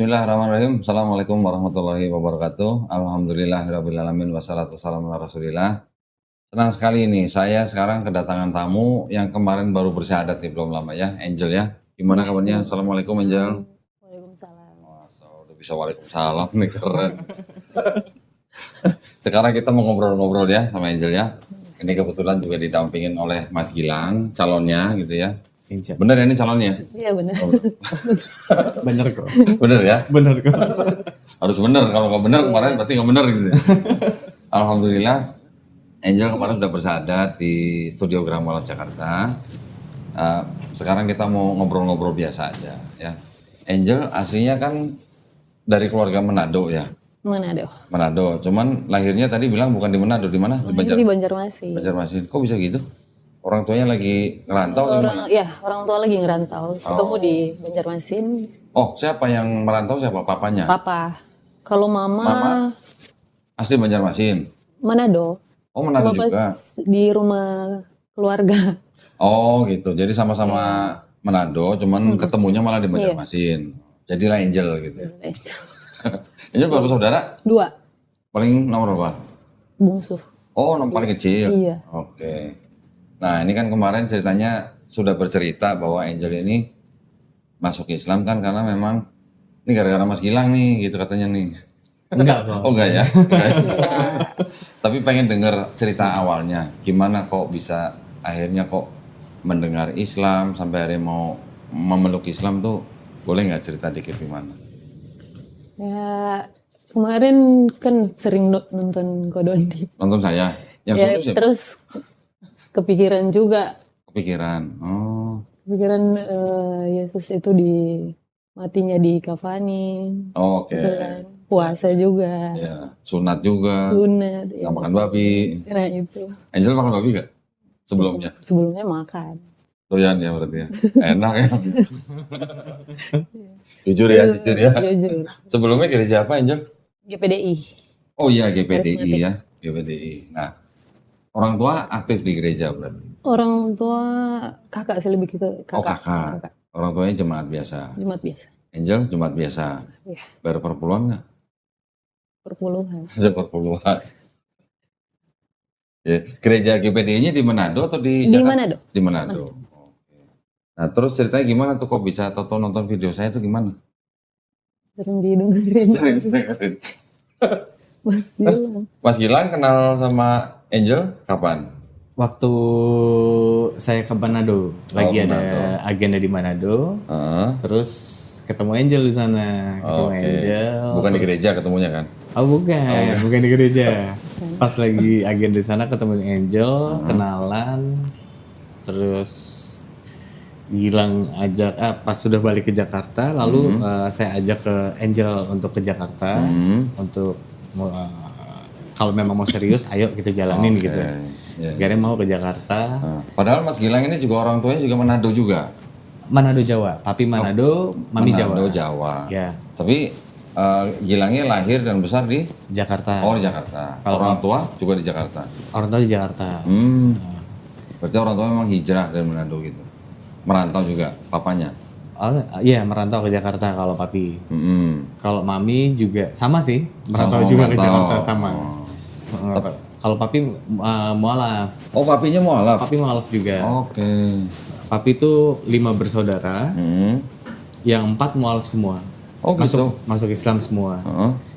Bismillahirrahmanirrahim. Assalamualaikum warahmatullahi wabarakatuh. Alhamdulillahirrahmanirrahim. Wassalatu wassalamu ala rasulillah. Senang sekali nih, saya sekarang kedatangan tamu yang kemarin baru bersyahadat nih, belum lama ya, Angel ya. Gimana kabarnya? Assalamualaikum Angel. Waalaikumsalam. Masa udah bisa waalaikumsalam nih, keren. Sekarang kita mau ngobrol-ngobrol ya sama Angel ya. Ini kebetulan juga didampingin oleh Mas Gilang, calonnya gitu ya. Bener ya ini calonnya? Iya benar. Oh, Bener kok. bener ya? Bener kok. Harus bener, kalau nggak bener kemarin berarti nggak bener gitu. Alhamdulillah, Angel kemarin sudah bersyahadat di Studio Grama Lab Jakarta. Sekarang kita mau ngobrol-ngobrol biasa aja ya. Angel aslinya kan dari keluarga Manado ya. Manado. Cuman lahirnya tadi bilang bukan di Manado, di mana? Lahir di Banjarmasin. Banjarmasin. Kok bisa gitu? Orang tuanya lagi ngerantau? Orang tua lagi ngerantau. Ketemu di Banjarmasin. Oh, siapa yang merantau? Siapa? Papanya? Papa. Kalau mama Asli Banjarmasin. Manado. Oh, Manado Papa juga. di rumah keluarga. Oh gitu, jadi sama-sama Manado, cuman ketemunya malah di Banjarmasin. Jadilah Angel gitu ya. Angel berapa saudara? 2. Paling nomor berapa? Bungsu. Oh, nomor paling kecil? Iya. Oke. Nah ini kan kemarin ceritanya sudah bercerita bahwa Angel ini masuk Islam kan karena memang ini gara-gara Mas Gilang nih gitu katanya nih. Enggak kok. Oh enggak ya? Enggak ya? Tapi pengen dengar cerita awalnya, gimana kok bisa akhirnya kok mendengar Islam sampai akhirnya mau memeluk Islam tuh, boleh nggak cerita dikit gimana? Ya kemarin kan sering nonton Kodondi. Nonton saya? Yang Ya, satu siapa? terus kepikiran juga. Kepikiran? Oh. Kepikiran Yesus itu matinya di kafani. Oh, oke. Gitu kan. Puasa juga. Ya, sunat juga. Sunat. Nggak makan babi. Nah itu. Angel makan babi nggak? Sebelumnya? Sebelumnya makan. Doyan ya berarti ya? Enak ya? Jujur ya? Jujur. Sebelumnya gereja apa Angel? GPDI. Oh iya GPDI Karismatik. ya, GPDI. Nah, orang tua aktif di gereja berarti? Orang tua kakak sih, lebih ke kakak. Oh kakak. Orang tuanya jemaat biasa. Jemaat biasa. Angel jemaat biasa. Iya. Bayar perpuluhan nggak? Perpuluhan. Perpuluhan. Ya, gereja GPDI-nya di Manado atau di Di Jakarta? Manado. Di Manado. Oke. Nah terus ceritanya gimana tuh kok bisa atau nonton video saya tuh gimana? Sering didengerin. Sering dengerin. Mas Gilang. Mas Gilang kenal sama Angel kapan? Waktu saya ke Manado, lagi ada Manado. agenda di Manado, terus ketemu Angel di sana, ketemu Oke. Angel. Bukan di gereja ketemunya kan? Oh bukan di gereja. Pas lagi agenda di sana ketemu Angel, kenalan, terus Gilang ajak, pas sudah balik ke Jakarta, lalu saya ajak ke Angel untuk ke Jakarta, untuk kalau memang mau serius, ayo kita jalanin gitu. Ya. Akhirnya mau ke Jakarta. Padahal Mas Gilang ini juga orang tuanya juga Manado juga. Manado Jawa, papi Manado, mami Jawa. Manado Jawa. Ya, Tapi Gilangnya lahir dan besar di Jakarta. Oh di Jakarta. Kalau Orang tua juga di Jakarta. Orang tua di Jakarta. Berarti orang tua memang hijrah dari Manado gitu. Merantau juga papanya. Oh iya, merantau ke Jakarta kalau papi. Kalau mami juga sama sih, merantau juga ke Jakarta sama. Kalau papi mualaf. Oh papinya mualaf. Papi mualaf juga. Oke. Papi itu 5 bersaudara, yang 4 mualaf semua. Oh gitu. Masuk Islam semua.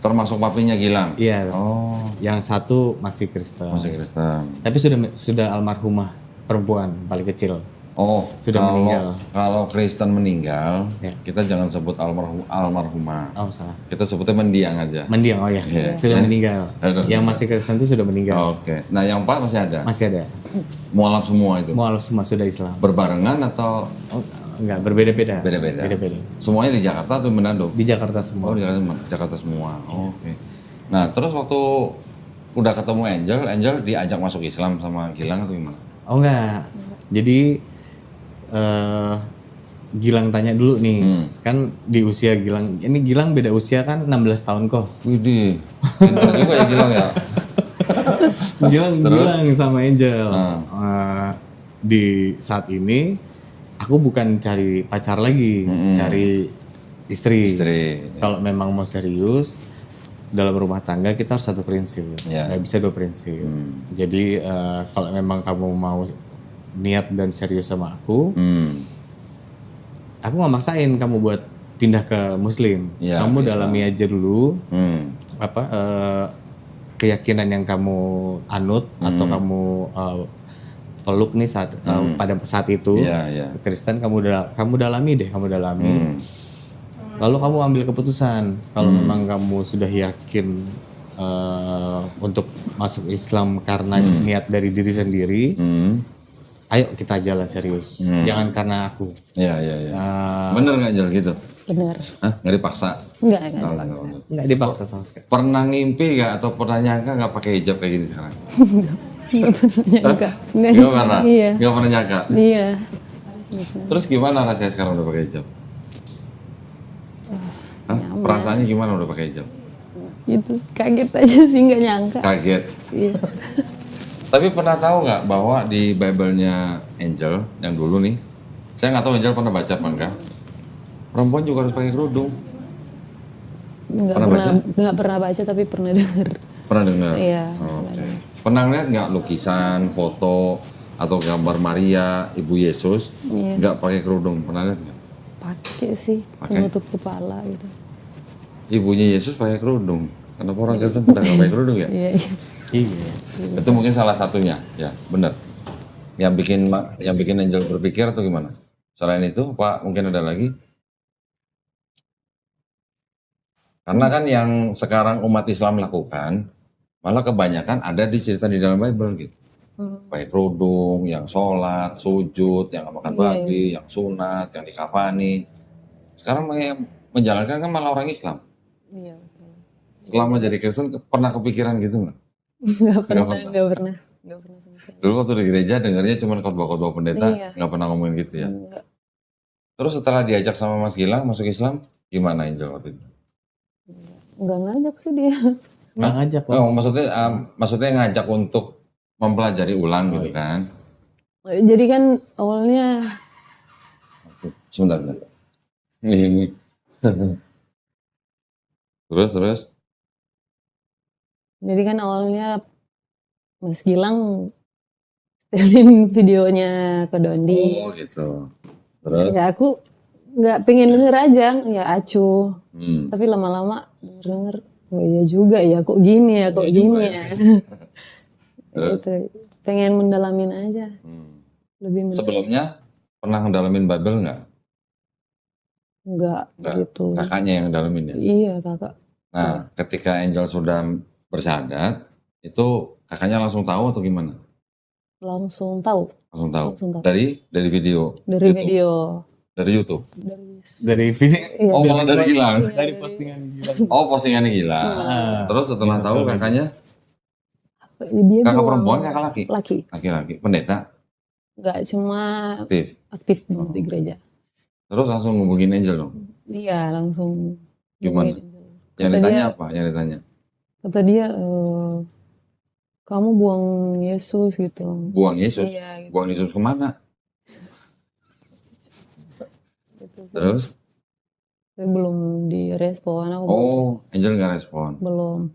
Termasuk papinya Gilang. Iya. Oh. Yang satu masih Kristen. Masih Kristen. Tapi sudah almarhumah perempuan paling kecil. Oh, Sudah meninggal. Kalau Kristen meninggal, Ya. kita jangan sebut almarhumah. Oh salah. Kita sebutnya mendiang aja. Mendiang, oh ya, Iya. sudah meninggal. Sudah Yang masih Kristen itu sudah meninggal. Oke. Nah, yang 4 masih ada. Masih ada. Mualaf semua itu. Mualaf semua sudah Islam. Berbarengan atau Oh, enggak, berbeda-beda. beda-beda? Beda-beda. Semuanya di Jakarta atau Manado? Di Jakarta Oh, semua. di Jakarta semua. Oke. Nah, terus waktu udah ketemu Angel diajak masuk Islam sama Gilang atau gimana? Oh enggak. Jadi Gilang tanya dulu nih, kan di usia Gilang, ini Gilang beda usia kan 16 tahun kok. Widih, pintar juga ya Gilang ya. Gilang sama Angel. Di saat ini aku bukan cari pacar lagi, cari istri. Istri. Kalau memang mau serius dalam rumah tangga kita harus satu prinsip, Ya. nggak bisa dua prinsip. Jadi kalau memang kamu mau niat dan serius sama aku nggak maksain kamu buat pindah ke Muslim. Ya, Kamu Islam. dalami aja dulu Hmm. keyakinan yang kamu anut atau kamu peluk nih pada saat itu. Iya, iya. Kristen kamu dalami. Lalu kamu ambil keputusan kalau memang kamu sudah yakin untuk masuk Islam karena niat dari diri sendiri, ayo kita jalan serius. Jangan karena aku. Iya, iya, iya. Bener nggak Angel gitu? Benar. Hah? Nggak dipaksa? Enggak. Nggak dipaksa sama sekali. Pernah ngimpi nggak atau pernah nyangka nggak pakai hijab kayak gini sekarang? Enggak. Nggak pernah? Iya. Nggak pernah nyangka? Iya. Terus gimana rasanya sekarang udah pakai hijab? Hah? Perasaannya gimana udah pakai hijab? Gitu. Kaget aja sih, nggak nyangka. Kaget. Iya. Tapi pernah tahu nggak bahwa di Bible-nya Angel yang dulu nih, saya nggak tahu Angel pernah baca apa enggak, perempuan juga harus pakai kerudung. Nggak pernah baca tapi pernah dengar. Pernah dengar? Iya. Oke. Pernah lihat nggak lukisan, foto, atau gambar Maria, Ibu Yesus, nggak pakai kerudung? Pernah lihat nggak? Pakai sih, menutup kepala gitu. Ibunya Yesus pakai kerudung. Kenapa orang Kristen pada nggak pakai kerudung ya? Iya. Iya. Itu mungkin salah satunya, ya benar. Yang bikin Angel berpikir atau gimana? Selain itu, Pak, mungkin ada lagi? Karena kan yang sekarang umat Islam lakukan, malah kebanyakan ada di cerita di dalam Bible gitu. Pakai kerudung, yang sholat, sujud, yang nggak makan babi, yang sunat, yang dikafani. Sekarang yang menjalankan kan malah orang Islam. Iya. Selama jadi Kristen pernah kepikiran gitu nggak? Nggak pernah. Dulu waktu di gereja dengarnya cuma khotbah-khotbah pendeta, Iya. nggak pernah ngomongin gitu ya. Nggak. Terus setelah diajak sama Mas Gilang masuk Islam, gimana Angel waktu itu? Nggak ngajak sih dia. Nggak ngajak loh. Oh, maksudnya ngajak untuk mempelajari ulang gitu kan? Jadi kan awalnya Sebentar. Ini. Terus. Jadi kan awalnya Mas Gilang setelin videonya ke Dondi. Oh gitu. Terus? Ya aku nggak pengen denger aja, ya acuh. Hmm. Tapi lama-lama denger, oh iya juga ya, kok gini ya, kok Iya gini juga ya. Terus? Gitu. Pengen mendalamin aja, lebih Sebelumnya pernah ngedalamin Bible nggak? Enggak gitu. Kakaknya yang ngedalamin ya? Iya kakak. Nah, ketika Angel sudah bersyahadat, itu kakaknya langsung tahu atau gimana? Langsung tahu. Langsung tahu. Langsung tahu. Dari video. Dari YouTube? video. Dari YouTube. Dari video. Iya. Oh, malah dari Gilang. Dari postingan Gilang. Oh, postingannya Gilang. Terus setelah tahu kakaknya, Dia kakak bilang, perempuan, kakak laki? Laki. Laki-laki, pendeta, Enggak cuma aktif. banget di gereja. Terus langsung ngubungin Angel dong. Iya langsung. Gimana? Kata Yang ditanya dia- apa? Yang ditanya? Kata dia, kamu buang Yesus gitu. Buang Yesus. Iya gitu. Buang Yesus kemana? Terus? Tapi belum direspon. Aku Oh, Angel nggak respon. belum.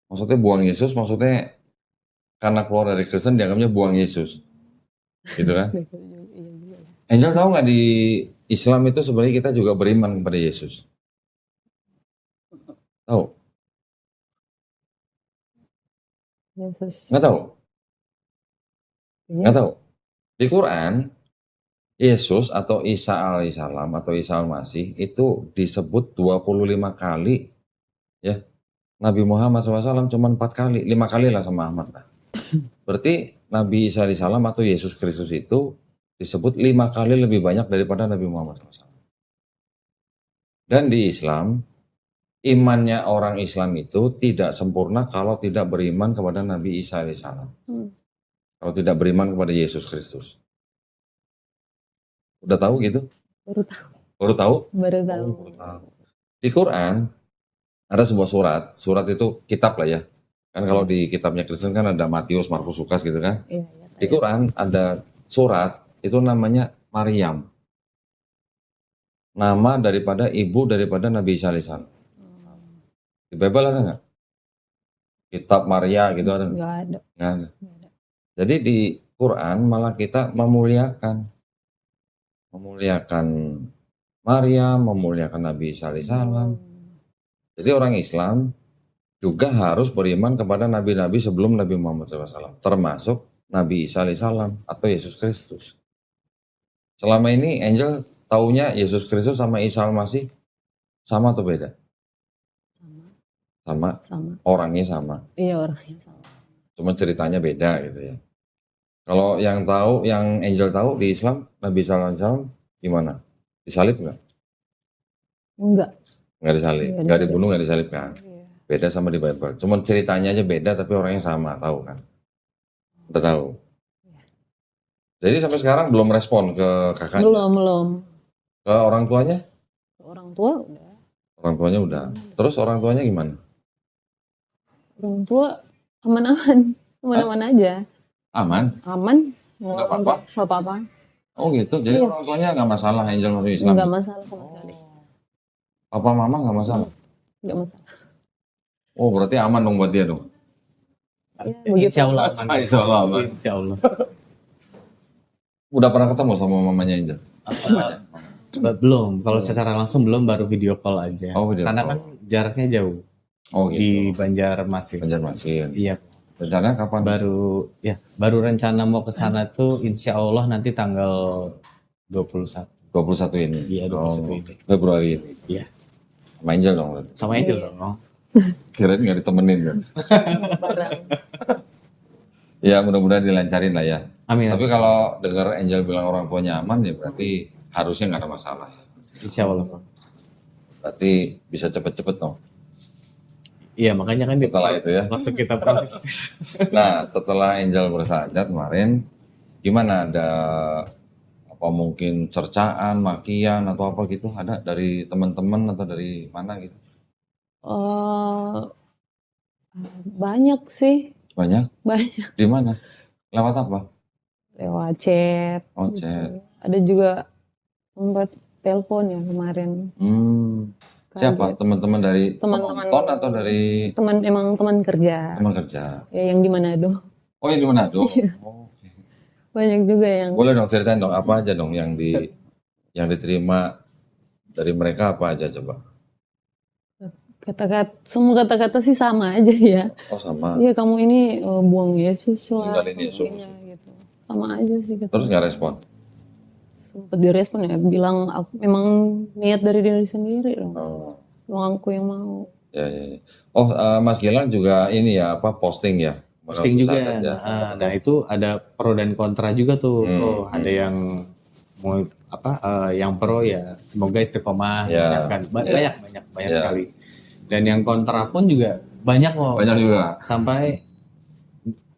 Maksudnya buang Yesus, maksudnya karena keluar dari Kristen dianggapnya buang Yesus. Gitu kan? Iya juga. Angel tahu nggak di Islam itu sebenarnya kita juga beriman kepada Yesus? Tahu? Yesus. Nggak tahu? Iya. Nggak tahu? Di Quran, Yesus atau Isa alaihissalam atau Isa al-Masih itu disebut 25 kali. Ya, Nabi Muhammad SAW cuma 4 kali, 5 kali lah sama Ahmad. Berarti Nabi Isa alaihissalam atau Yesus Kristus itu disebut 5 kali lebih banyak daripada Nabi Muhammad SAW. Dan di Islam, imannya orang Islam itu tidak sempurna kalau tidak beriman kepada Nabi Isa alaihissalam. Kalau tidak beriman kepada Yesus Kristus. Udah tahu gitu? Baru tahu. Baru tahu? Baru tahu. Di Quran ada sebuah surat itu kitab lah ya. Kan kalau di kitabnya Kristen kan ada Matius, Markus, Lukas gitu kan. Iya. Di Quran ada surat itu namanya Maryam. nama daripada ibu daripada Nabi Isa alaihissalam? Di Bible ada nggak? Kitab Maria gitu ada nggak? Nggak ada. Nggak ada. Jadi di Quran malah kita memuliakan Maria, memuliakan Nabi Isa alaihissalam. Jadi orang Islam juga harus beriman kepada nabi-nabi sebelum Nabi Muhammad SAW, termasuk Nabi Isa alaihissalam atau Yesus Kristus. Selama ini Angel taunya Yesus Kristus sama Isa al-Masih sama atau beda? Sama. Orangnya sama. Iya, orangnya sama. Cuma ceritanya beda gitu ya. Kalau yang tahu, yang Angel tahu di Islam, Nabi Isa alaihissalam gimana? Disalib nggak? Enggak. Nggak disalib. Nggak Nggak disalib. dibunuh, nggak disalib kan? Iya. Beda sama di Bible. Cuma ceritanya aja beda tapi orangnya sama, tahu kan? Udah tahu. Jadi sampai sekarang belum respon ke kakaknya? Belum. Ke orang tuanya? Orang tua udah. Orang tuanya udah. Terus orang tuanya gimana? Orang tua aman-aman aja. Aman? Aman. Nggak apa-apa? Nggak apa-apa. Oh gitu, jadi Iya. orang tuanya nggak masalah Angel masuk Islam? Nggak masalah sama sekali. Papa mama nggak masalah? Nggak masalah. Oh berarti aman dong buat dia dong? Ya, begitu. Insya Allah aman. Insya Allah aman. Insya Allah. Udah pernah ketemu sama mamanya Angel? Belum, kalau secara langsung belum, baru video call aja. Oh, video Karena call. kan jaraknya jauh Oh gitu. di Banjarmasin. Banjarmasin. Iya, Rencananya kapan? baru rencana mau ke sana tuh insya Allah nanti tanggal 21. 21 ini? Iya, 21 ini. Februari ini? Iya. Sama Angel dong berarti? Sama Angel dong. Kirain nggak ditemenin kan? Barang. Ya mudah-mudahan dilancarin lah ya. Amin. Tapi kalau dengar Angel bilang orang tuanya aman ya berarti harusnya nggak ada masalah. Insya Allah. Berarti bisa cepet-cepet dong. Iya, makanya kan Setelah itu ya. langsung kita proses. Nah setelah Angel bersyahadat kemarin gimana, ada apa mungkin cercaan, makian atau apa gitu ada dari teman-teman atau dari mana gitu? Banyak sih. Banyak? Banyak. Di mana? Lewat apa? Lewat chat. Oh gitu. chat. Ada juga tempat telepon ya kemarin. Siapa? Teman-teman dari Teman-teman. penonton atau dari Emang teman kerja. teman kerja? Ya, yang di Manado. Oh yang di Manado? Oh, oke. Banyak juga yang Boleh dong ceritain dong apa aja dong yang diterima dari mereka apa aja coba? semua kata-kata sih sama aja ya. Oh sama. Iya, kamu ini buang Yesus lah. Ninggalin Yesus. Iya, gitu. Sama aja sih kata. Terus nggak respon? Sempet direspon ya, bilang memang niat dari diri sendiri dong. Oh Memang aku yang mau. ya. Oh Mas Gilang juga ini ya apa posting ya? Posting juga. Ya. Nah itu ada pro dan kontra juga tuh. Ada yang mau yang pro ya semoga istiqomah, Ya. banyak Ya. sekali. Dan yang kontra pun juga banyak loh. Banyak juga. Sampai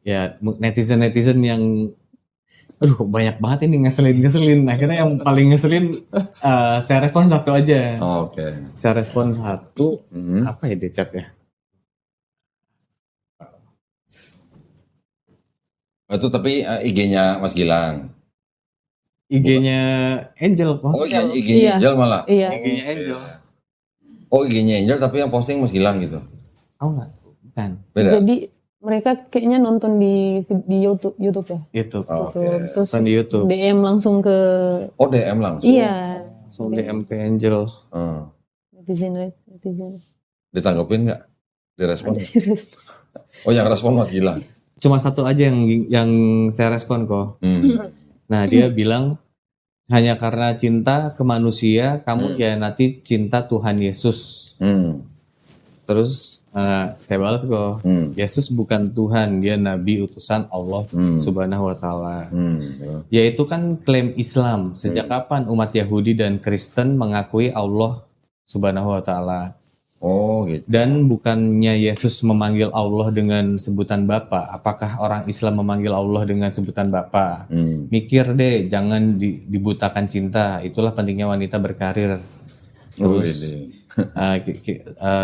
ya netizen yang aduh kok banyak banget ini ngeselin. Akhirnya yang paling ngeselin saya respon satu aja. Oh, oke. Saya respon satu, Mhm. apa ya di chat ya? Itu tapi IG-nya Mas Gilang. IG-nya Angel kok. Oh iya IG-nya Iya. Angel malah. Iya. IG-nya Angel. Oh IG-nya Angel tapi yang posting Mas Gilang gitu. Oh enggak, bukan. Beda. Jadi mereka kayaknya nonton di YouTube ya. YouTube. Oh, Gitu. oke. Terus Nonton di YouTube. DM langsung ke Oh DM langsung. iya, Langsung DM ke Angel. netizen. Ditanggepin nggak? Direspon? Ada direspon. Oh yang respon Mas Gilang. Cuma satu aja yang saya respon kok. Nah dia bilang hanya karena cinta ke manusia kamu ya nanti cinta Tuhan Yesus. Terus saya balas kok, Yesus bukan Tuhan, dia Nabi utusan Allah Subhanahu Wa Taala. Yaitu kan klaim Islam. Sejak kapan umat Yahudi dan Kristen mengakui Allah Subhanahu Wa Taala? Oh gitu. Dan bukannya Yesus memanggil Allah dengan sebutan Bapa. Apakah orang Islam memanggil Allah dengan sebutan Bapa? Mikir deh, jangan dibutakan cinta. Itulah pentingnya wanita berkarir. Terus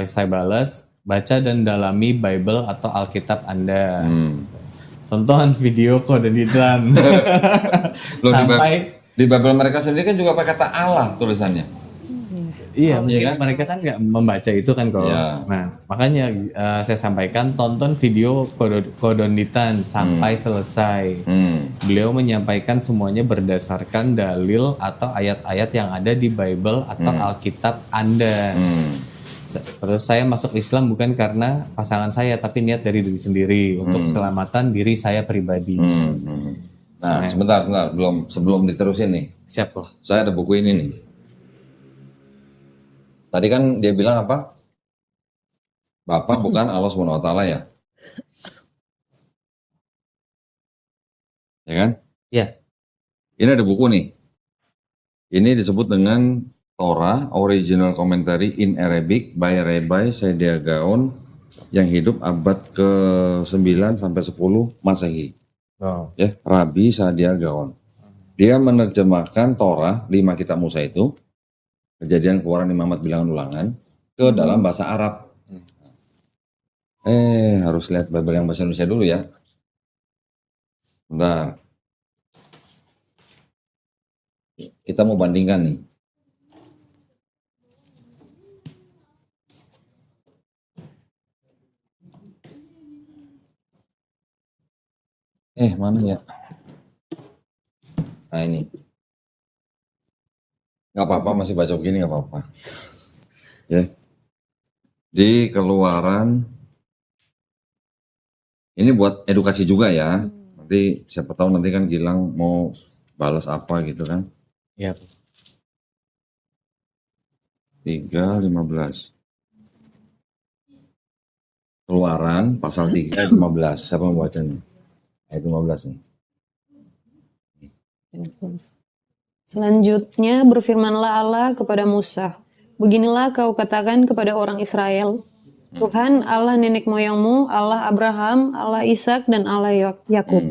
saya balas, baca dan dalami Bible atau Alkitab Anda. Tonton video kode di Loh, sampai di Bible mereka sendiri kan juga pakai kata Allah tulisannya. Iya, Iya kan? mereka kan nggak membaca itu kan kok. Iya. Nah, makanya saya sampaikan tonton video Kodonditan sampai selesai. Beliau menyampaikan semuanya berdasarkan dalil atau ayat-ayat yang ada di Bible atau Alkitab Anda. Terus saya masuk Islam bukan karena pasangan saya, tapi niat dari diri sendiri untuk keselamatan diri saya pribadi. Nah, sebentar, sebelum diterusin nih. Siap kok. Saya ada buku ini nih. Tadi kan dia bilang apa? Bapak bukan Allah Subhanahu wa taala ya? Ya kan? Ya. Ini ada buku nih. Ini disebut dengan Torah Original Commentary in Arabic by Rabbi Saadia Gaon yang hidup abad ke-9 sampai 10 Masehi. Oh. Ya, Rabi Saadia Gaon. Dia menerjemahkan Torah 5 kitab Musa itu, Kejadian, Keluaran, Imamat, Bilangan, Ulangan ke dalam bahasa Arab. Harus lihat Bible yang bahasa Indonesia dulu ya. Bentar. Kita mau bandingkan nih. Mana ya? Nah ini. Nggak apa-apa, masih baca begini nggak apa-apa. Ya. Di Keluaran, ini buat edukasi juga ya. Nanti siapa tahu nanti kan Gilang mau balas apa gitu kan. Ya. 3:15. Keluaran pasal 3 ayat 15. Siapa yang bacanya? Ayat 15 nih. Selanjutnya berfirmanlah Allah kepada Musa, beginilah kau katakan kepada orang Israel, Tuhan Allah nenek moyangmu, Allah Abraham, Allah Ishak dan Allah Yakub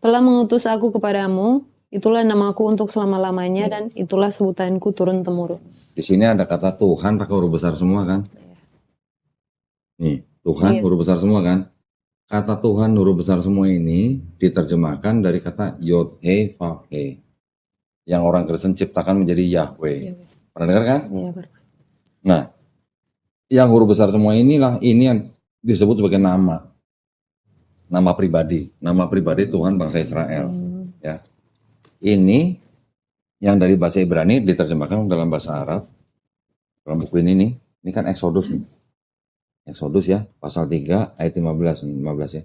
telah mengutus aku kepadamu. Itulah namaku untuk selama-lamanya dan itulah sebutanku turun-temurun. Di sini ada kata Tuhan pakai huruf besar semua kan? Nih, Tuhan huruf besar semua kan? Kata Tuhan huruf besar semua ini diterjemahkan dari kata Yod He Vav He, yang orang Kristen ciptakan menjadi Yahweh. Pernah dengar kan? Iya, Pak. Nah, yang huruf besar semua inilah ini yang disebut sebagai nama pribadi. Nama pribadi Tuhan bangsa Israel. Ya, ini yang dari bahasa Ibrani diterjemahkan dalam bahasa Arab. Dalam buku ini nih, ini kan Exodus nih. Exodus ya, pasal 3 ayat 15 nih, 15 ya.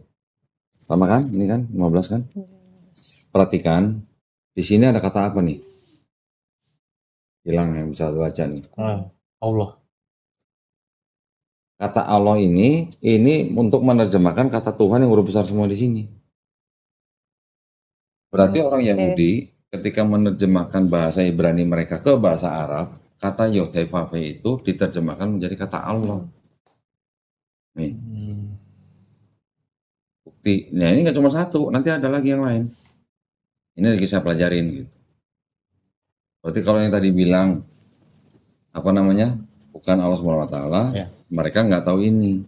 Sama kan? Ini kan 15 kan? Perhatikan, di sini ada kata apa nih? Hilang yang bisa baca nih. Allah. Kata Allah ini untuk menerjemahkan kata Tuhan yang huruf besar semua di sini. Berarti orang Yahudi ketika menerjemahkan bahasa Ibrani mereka ke bahasa Arab, kata Yod He Vav He itu diterjemahkan menjadi kata Allah. Nih. Bukti. Nah ini nggak cuma satu, nanti ada lagi yang lain. Ini lagi saya pelajarin gitu. Berarti kalau yang tadi bilang apa namanya, bukan Allah Subhanahu wa taala, mereka nggak tahu ini.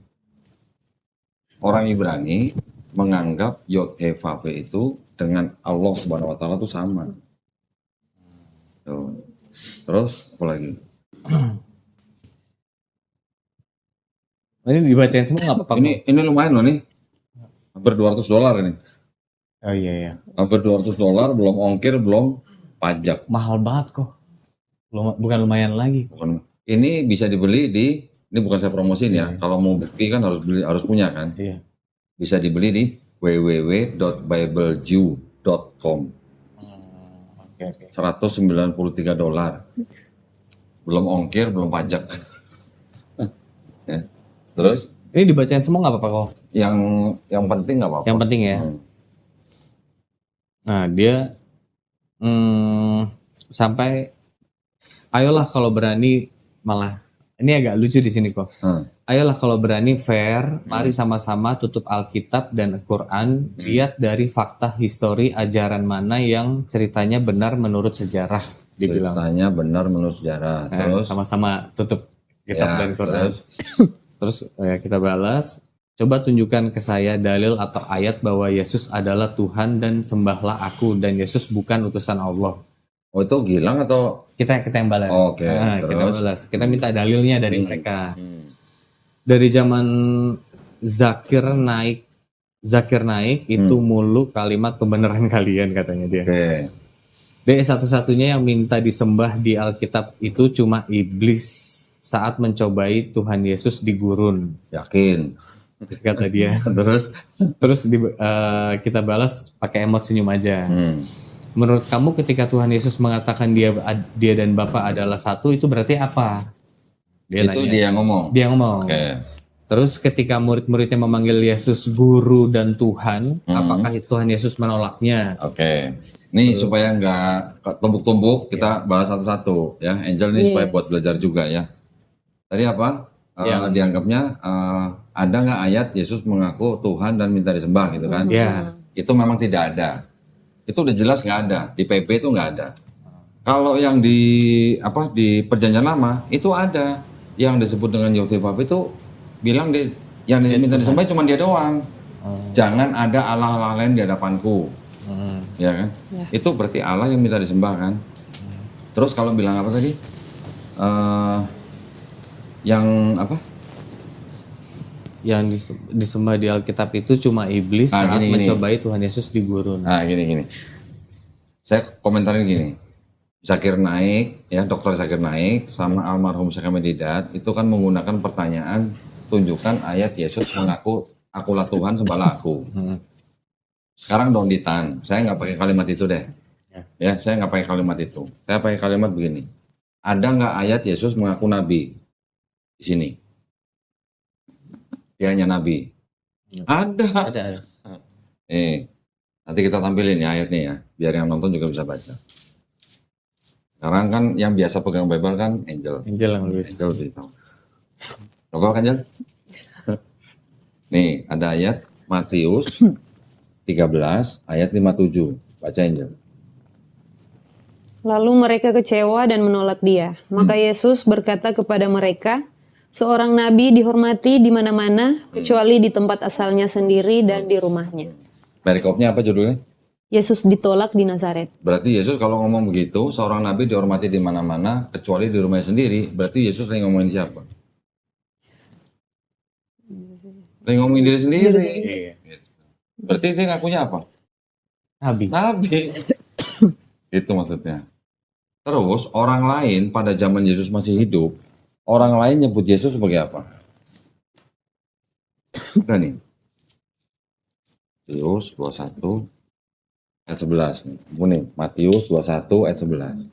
Orang Ibrani menganggap Yod He Vav He itu dengan Allah Subhanahu wa taala itu sama. Tuh. Terus apa lagi? Ini dibacain semua nggak apa-apa? Ini lumayan loh nih. Hampir $200 ini. Oh iya. Hampir $200, belum ongkir, belum pajak. Mahal banget kok. Bukan lumayan lagi. Ini bisa dibeli ini bukan saya promosiin ya. Kalau mau bukti kan harus punya kan. Iya. Bisa dibeli di www.biblejew.com. Oke. $193. Belum ongkir, belum pajak. Ya. Terus? Ini dibacain semua nggak apa-apa kok? Yang penting nggak apa-apa. Yang penting ya. Nah dia sampai, ayolah kalau berani, malah ini agak lucu di sini kok. Ayolah kalau berani fair, mari sama-sama tutup Alkitab dan Al-Quran, lihat dari fakta histori ajaran mana yang ceritanya benar menurut sejarah, dibilang. Ceritanya benar menurut sejarah. Terus sama-sama tutup kitab dan Quran. Terus kita balas, coba tunjukkan ke saya dalil atau ayat bahwa Yesus adalah Tuhan dan sembahlah aku dan Yesus bukan utusan Allah. Oh itu Gilang atau? Kita yang balas. Oke, Kita terus? balas. Kita minta dalilnya dari mereka. Hmm. Dari zaman Zakir naik itu mulu kalimat kebenaran kalian katanya dia. Oke. Dia satu-satunya yang minta disembah di Alkitab itu cuma iblis saat mencobai Tuhan Yesus di gurun, Yakin. kata dia. Terus kita balas pakai emot senyum aja. Menurut kamu ketika Tuhan Yesus mengatakan dia dan Bapa adalah satu, itu berarti apa? Dia Itu nanya. dia yang ngomong. Dia ngomong. Oke. Terus ketika murid-muridnya memanggil Yesus guru dan Tuhan, apakah Tuhan Yesus menolaknya? Oke. Nih supaya nggak tumpuk-tumpuk, kita bahas satu-satu ya. Angel nih supaya buat belajar juga ya. Tadi apa? Dianggapnya ada nggak ayat Yesus mengaku Tuhan dan minta disembah gitu kan? Ya. Itu memang tidak ada. Itu udah jelas nggak ada. Di PP itu nggak ada. Kalau yang di Perjanjian Lama itu ada. Yang disebut dengan Yotebab itu bilang yang minta disembah cuma dia doang. Jangan ada Allah lain di hadapanku. Ya kan? Itu berarti Allah yang minta disembah kan? Terus kalau bilang apa tadi? Yang apa? Yang disembah di Alkitab itu cuma iblis saat mencobai Tuhan Yesus di gurun. Nah gini. Saya komentarin gini. Zakir Naik, ya Dr. Zakir Naik sama almarhum Syekh Medidat itu kan menggunakan pertanyaan tunjukkan ayat Yesus mengaku akulah Tuhan sembahlah aku. Sekarang Donditan, saya nggak pakai kalimat itu deh. Ya, saya nggak pakai kalimat itu. Saya pakai kalimat begini. Ada nggak ayat Yesus mengaku nabi di sini? Dia hanya nabi. Ada. Nanti kita tampilin ya ayatnya ya, biar yang nonton juga bisa baca. Sekarang kan yang biasa pegang Bible kan Angel. Angel yang lebih. Angel lebih tahu. Coba kan Angel? Nih, ada ayat Matius 13 ayat 57. Baca Angel. Lalu mereka kecewa dan menolak dia. Maka Yesus berkata kepada mereka, seorang nabi dihormati di mana-mana kecuali di tempat asalnya sendiri dan di rumahnya. Perikopnya apa judulnya? Yesus ditolak di Nazaret. Berarti Yesus kalau ngomong begitu, seorang nabi dihormati di mana-mana kecuali di rumahnya sendiri. Berarti Yesus lagi ngomongin siapa? Lagi ngomongin diri sendiri. Iya. Berarti dia ngakunya apa? Nabi. Itu maksudnya. Terus orang lain pada zaman Yesus masih hidup, orang lain nyebut Yesus sebagai apa? Udah nih. Matius 21 ayat 11. Nih, Matius 21 ayat 11.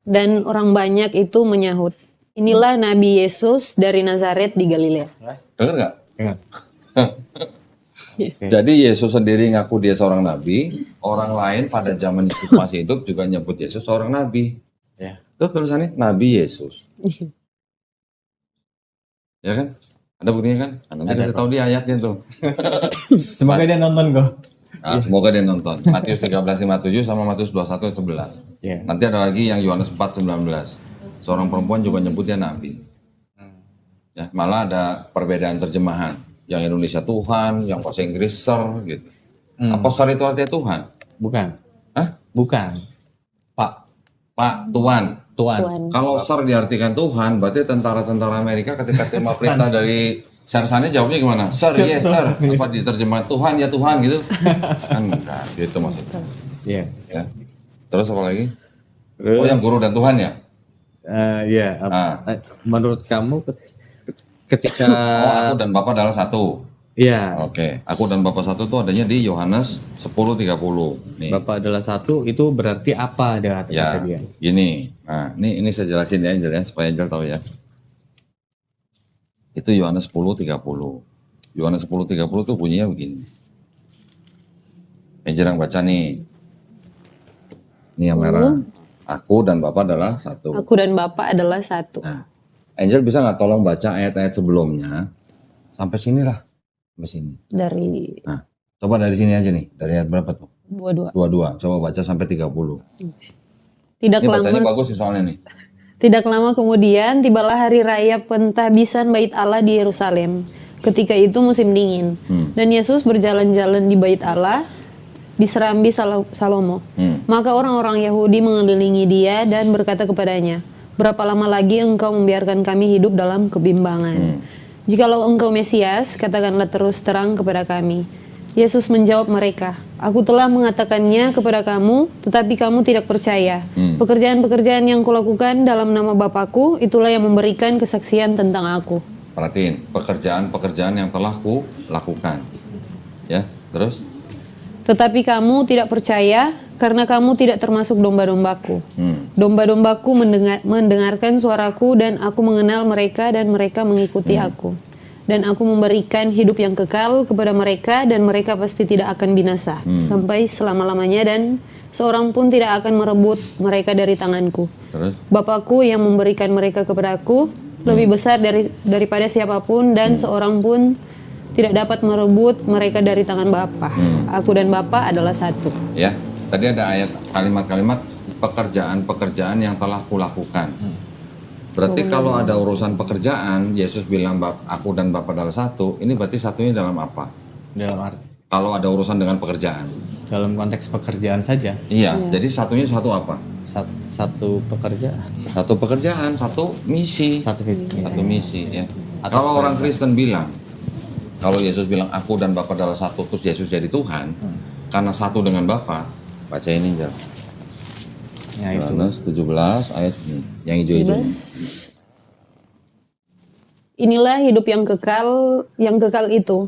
Dan orang banyak itu menyahut, inilah Nabi Yesus dari Nazaret di Galilea. Dengar nggak? Dengar. Jadi Yesus sendiri ngaku dia seorang nabi, orang lain pada zaman Yesus masih hidup juga nyebut Yesus seorang nabi. Ya. Itu tulisannya Nabi Yesus. Ya kan? Ada buktinya kan? Nanti kita tahu di ayatnya tuh. Semoga dia nonton kok. Nah, semoga dia nonton. Matius 13:57 sama Matius 21 ayat 11. Yeah. Nanti ada lagi yang Yohanes 4:19. Seorang perempuan juga nyebut dia nabi. Ya, malah ada perbedaan terjemahan. Yang Indonesia Tuhan, yang bahasa Inggris Sir gitu. Apa Sir itu artinya Tuhan? Bukan. Hah? Bukan. Pak, Tuan. Tuhan. Kalau Sir diartikan Tuhan, berarti tentara-tentara Amerika ketika terima perintah dari sersannya jawabnya gimana? Sir, yes sir. Apa diterjemah Tuhan ya Tuhan gitu? Kan enggak, gitu maksudnya. Iya. Ya. Terus apa lagi? Terus, Oh yang guru dan Tuhan ya? Iya. Menurut kamu ketika Aku dan Bapak adalah satu. Iya. Oke, aku dan Bapak satu itu adanya di Yohanes 10:30. Nih. Bapak adalah satu, itu berarti apa ada Ya, kata dia? gini. Nah, ini saya jelasin ya Angel ya, supaya Angel tahu ya. Itu Yohanes 10:30. Yohanes 10:30 tuh bunyinya begini. Angel yang baca nih. Ini yang merah. Aku dan Bapak adalah satu. Aku dan Bapa adalah satu. Nah, Angel bisa nggak tolong baca ayat-ayat sebelumnya sampai sini lah, sampai sini. Dari Nah, coba dari sini aja nih, dari ayat berapa tuh? 22. 22. Coba baca sampai 30. Tidak Ini bacanya lama, bagus sih soalnya nih. tidak lama kemudian tibalah hari raya pentahbisan bait Allah di Yerusalem. Ketika itu musim dingin. Dan Yesus berjalan-jalan di bait Allah. di Serambi Salomo. Maka orang-orang Yahudi mengelilingi dia dan berkata kepadanya, berapa lama lagi engkau membiarkan kami hidup dalam kebimbangan? Jikalau engkau Mesias, katakanlah terus terang kepada kami. Yesus menjawab mereka, aku telah mengatakannya kepada kamu, tetapi kamu tidak percaya. Pekerjaan-pekerjaan yang kulakukan dalam nama Bapakku, itulah yang memberikan kesaksian tentang aku. Perhatiin, pekerjaan-pekerjaan yang telah ku lakukan. Ya, terus? Tetapi kamu tidak percaya, karena kamu tidak termasuk domba-dombaku. Domba-dombaku mendengarkan suaraku, dan aku mengenal mereka, dan mereka mengikuti aku. Dan aku memberikan hidup yang kekal kepada mereka, dan mereka pasti tidak akan binasa sampai selama-lamanya, dan seorang pun tidak akan merebut mereka dari tanganku. Terus? Bapakku yang memberikan mereka kepadaku lebih besar daripada siapapun, dan seorang pun tidak dapat merebut mereka dari tangan Bapa. Aku dan Bapa adalah satu. Ya, tadi ada ayat kalimat-kalimat pekerjaan-pekerjaan yang telah kulakukan. Berarti kalau ada urusan pekerjaan, Yesus bilang aku dan Bapa adalah satu, ini berarti satunya dalam apa? Dalam arti Kalau ada urusan dengan pekerjaan. dalam konteks pekerjaan saja. Iya, jadi satunya satu apa? Satu pekerjaan, Satu pekerjaan, satu misi. satu visi. Satu misi ya. Kalau orang Kristen bilang, kalau Yesus bilang aku dan Bapa adalah satu, terus Yesus jadi Tuhan, karena satu dengan Bapa, baca ini aja. Ya itu. Yohanes 17 ayat ini, yang hijau-hijau. Inilah hidup yang kekal itu,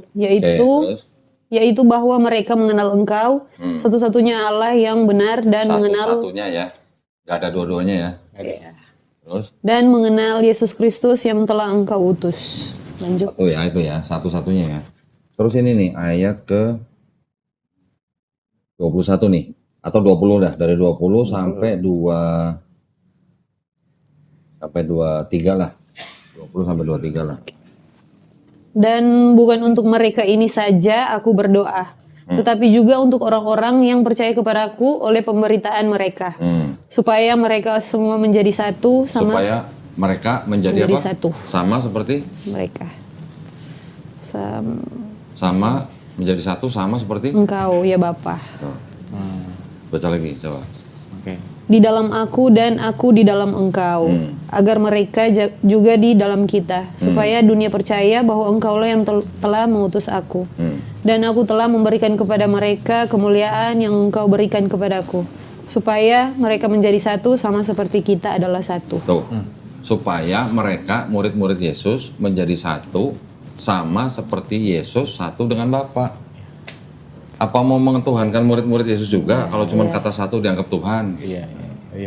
yaitu bahwa mereka mengenal Engkau, satu-satunya Allah yang benar, dan mengenal Satu-satunya ya, nggak ada dua-duanya ya. Terus? dan mengenal Yesus Kristus yang telah Engkau utus. Lanjut. Satu ya, itu ya, satu-satunya ya. Terus ini nih, ayat ke 21 nih, atau 20 dah, dari 20 sampai 23 lah. 20 sampai 23 lah. Dan bukan untuk mereka ini saja aku berdoa, tetapi juga untuk orang-orang yang percaya kepadaku oleh pemberitaan mereka, supaya mereka semua menjadi satu sama Supaya mereka menjadi apa? satu. Sama seperti? Mereka. Sama, menjadi satu sama seperti? Engkau ya Bapa. Baca lagi, coba. Oke. Di dalam aku dan aku di dalam Engkau, agar mereka juga di dalam kita, supaya dunia percaya bahwa Engkaulah yang telah mengutus aku. Dan aku telah memberikan kepada mereka kemuliaan yang Engkau berikan kepadaku, supaya mereka menjadi satu sama seperti kita adalah satu. Tuh. Supaya mereka, murid-murid Yesus, menjadi satu sama seperti Yesus satu dengan Bapa. Apa mau mengetuhankan murid-murid Yesus juga kalau cuma kata satu dianggap Tuhan? Iya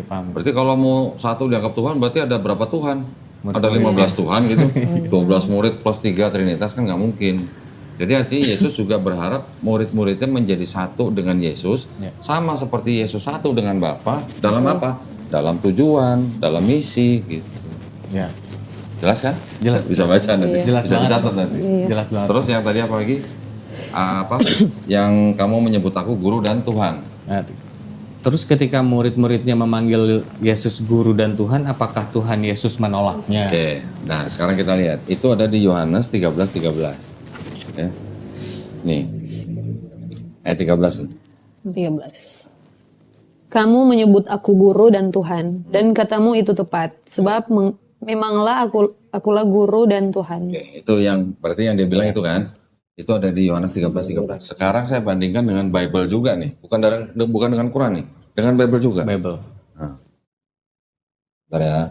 paham. Berarti kalau mau satu dianggap Tuhan berarti ada berapa Tuhan? Ada 15 Tuhan gitu. 12 murid plus 3 Trinitas kan nggak mungkin. Jadi artinya Yesus juga berharap murid-muridnya menjadi satu dengan Yesus, sama seperti Yesus satu dengan Bapa. Dalam apa? Dalam tujuan, dalam misi gitu. Ya. Jelas kan? Jelas. Bisa baca nanti. Jelas Bisa banget. dicatat nanti. Jelas banget. Terus yang tadi apa lagi? Apa? Yang kamu menyebut aku guru dan Tuhan. Nah, terus ketika murid-muridnya memanggil Yesus guru dan Tuhan, apakah Tuhan Yesus menolaknya? Oke. Nah, sekarang kita lihat. Itu ada di Yohanes 13:13. Ya. Nih. Ayat 13 nih. 13. Kamu menyebut aku guru dan Tuhan, dan katamu itu tepat, sebab memanglah akulah guru dan Tuhan. Oke, itu yang berarti yang dia bilang itu kan. Itu ada di Yohanes 13:13. Sekarang saya bandingkan dengan Bible juga nih. Bukan dengan Quran nih. Dengan Bible juga. Bible. Nah. Bentar ya.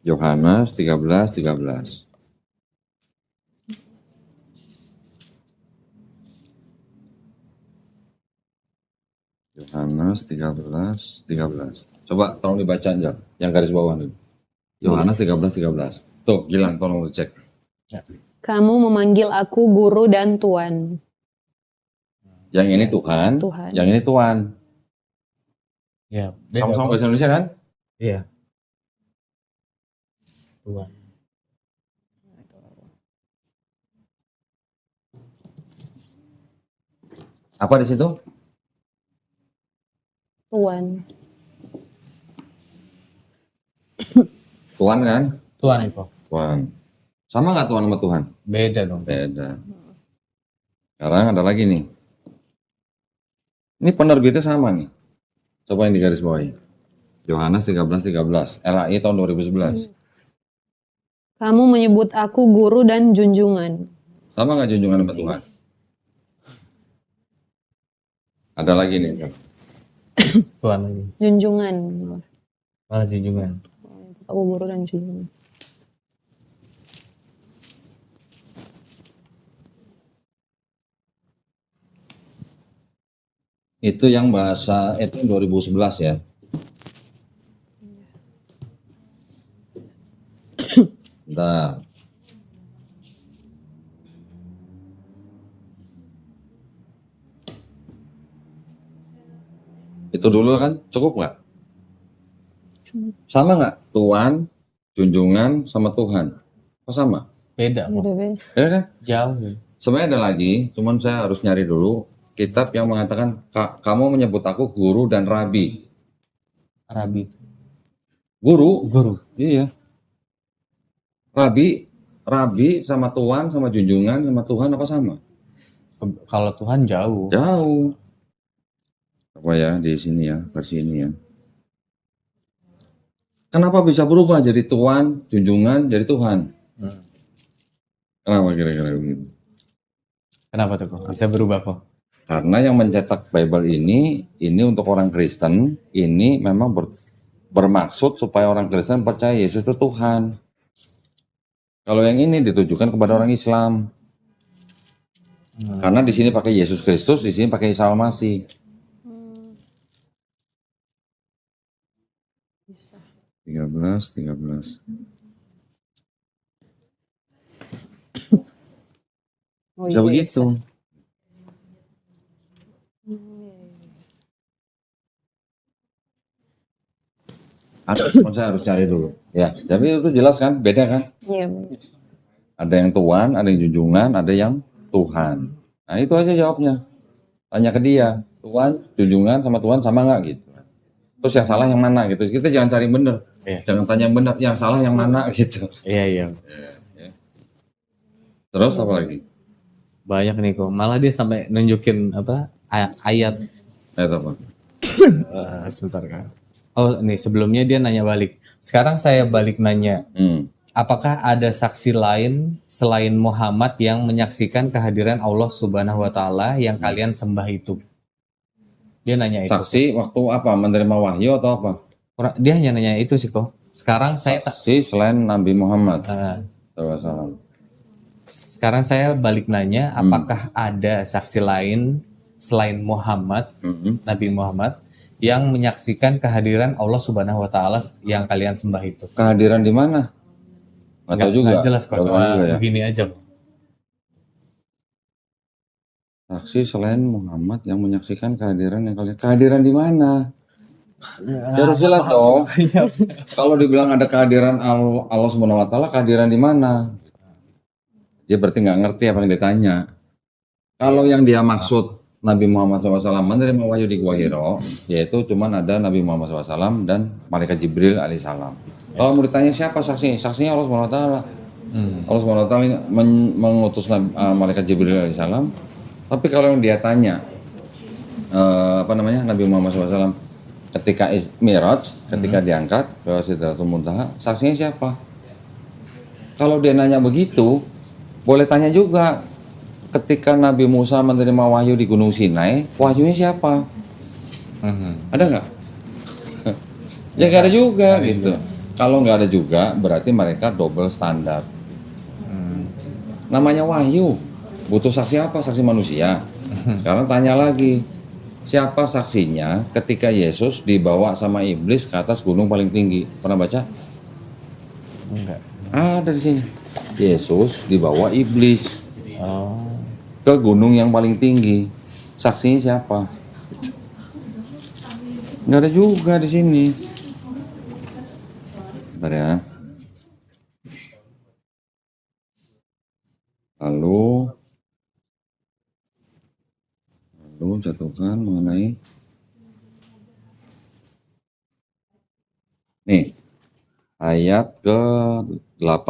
Yohanes 13:13. Yohanes 13:13. Coba tolong dibaca aja yang garis bawah nih. Yohanes 13:13. Tuh, Gilang tolong dicek. Kamu memanggil aku guru dan Tuhan. Yang ini Tuhan, Tuhan. yang ini Tuhan. Ya. Sama-sama bahasa Indonesia kan? Iya. Tuhan. Apa di situ? Tuhan. Tuhan kan? Tuhan itu. Tuhan. Sama nggak Tuhan sama Tuhan? Beda dong. Beda. Sekarang ada lagi nih. Ini penerbitnya sama nih. Coba yang di garis bawahi. Yohanes 13:13. LAI tahun 2011. Kamu menyebut aku guru dan junjungan. Sama nggak junjungan sama Tuhan? Ada lagi nih. Tuhan lagi. Junjungan. Malah junjungan. Aku guru dan junjungan. Itu yang bahasa itu 2011 ya. Bentar. Itu dulu kan cukup nggak? Sama nggak? Tuhan, junjungan sama Tuhan. Oh sama? Beda kok. Beda-beda. Ya kan? Jauh. Ya. Sebenarnya ada lagi, cuman saya harus nyari dulu kitab yang mengatakan kamu menyebut aku guru dan rabi. Rabi. Guru? Guru. Iya. Rabi sama Tuhan sama junjungan sama Tuhan apa sama? Kalau Tuhan jauh. Jauh. Apa ya di sini ya, versi ini ya. Kenapa bisa berubah jadi Tuhan, junjungan, jadi Tuhan? Kenapa kira-kira begitu? Kenapa tuh kok? Bisa berubah kok? Karena yang mencetak Bible ini untuk orang Kristen, ini memang bermaksud supaya orang Kristen percaya Yesus itu Tuhan. Kalau yang ini ditujukan kepada orang Islam. Karena di sini pakai Yesus Kristus, di sini pakai Isa Al-Masih. Bisa. 13. Oh, Bisa iya, begitu. Saya harus cari dulu. Ya, tapi itu jelas kan, beda kan? Iya. Ada yang Tuhan, ada yang junjungan, ada yang Tuhan. Nah itu aja jawabnya. Tanya ke dia, Tuhan, junjungan sama Tuhan sama nggak gitu. Terus yang salah yang mana gitu. Kita jangan cari bener. Iya. Jangan tanya yang bener, yang salah yang mana gitu. Iya. Terus apa lagi? Banyak nih kok. Malah dia sampai nunjukin apa ayat. Ayat apa? Sebentar kan. Oh, nih sebelumnya dia nanya balik. Sekarang saya balik nanya. Apakah ada saksi lain selain Muhammad yang menyaksikan kehadiran Allah Subhanahu wa taala yang kalian sembah itu? Dia nanya itu. Saksi waktu apa? Menerima wahyu atau apa? Dia hanya nanya itu sih kok. Sekarang saya Saksi selain Nabi Muhammad uh, SAW. sekarang saya balik nanya, apakah ada saksi lain selain Muhammad, Nabi Muhammad, yang menyaksikan kehadiran Allah Subhanahu wa taala yang kalian sembah itu? Kehadiran di mana? Nggak tahu juga. Nggak jelas kok, Nggak tahu juga ya. begini aja. Saksi selain Muhammad yang menyaksikan kehadiran yang kalian. Kehadiran di mana? Ya harus jelas dong. Kalau dibilang ada kehadiran Allah Subhanahu wa taala, kehadiran di mana? Dia berarti nggak ngerti apa yang ditanya. Kalau yang dia maksud Nabi Muhammad SAW menerima wahyu di Gua Hiro, yaitu cuman ada Nabi Muhammad SAW dan Malaikat Jibril alaihissalam. Kalau mau ditanya siapa saksinya? Saksinya Allah Subhanahu wa taala. Allah Subhanahu wa taala mengutus Malaikat Jibril alaihissalam. Tapi kalau yang dia tanya Nabi Muhammad SAW ketika Mi'raj, ketika diangkat ke Sidratul Muntaha, saksinya siapa? Kalau dia nanya begitu, boleh tanya juga ketika Nabi Musa menerima wahyu di Gunung Sinai, wahyunya siapa? Ada nggak? Ya nggak ada juga gitu. Kalau nggak ada juga, berarti mereka double standar. Namanya wahyu, butuh saksi apa? Saksi manusia. Sekarang tanya lagi, siapa saksinya ketika Yesus dibawa sama iblis ke atas gunung paling tinggi? Pernah baca? Enggak. Ada di sini. Yesus dibawa iblis Oh. ke gunung yang paling tinggi. Saksinya siapa? Nggak ada juga di sini. Bentar ya. Lalu jatuhkan mengenai nih. ayat ke-8.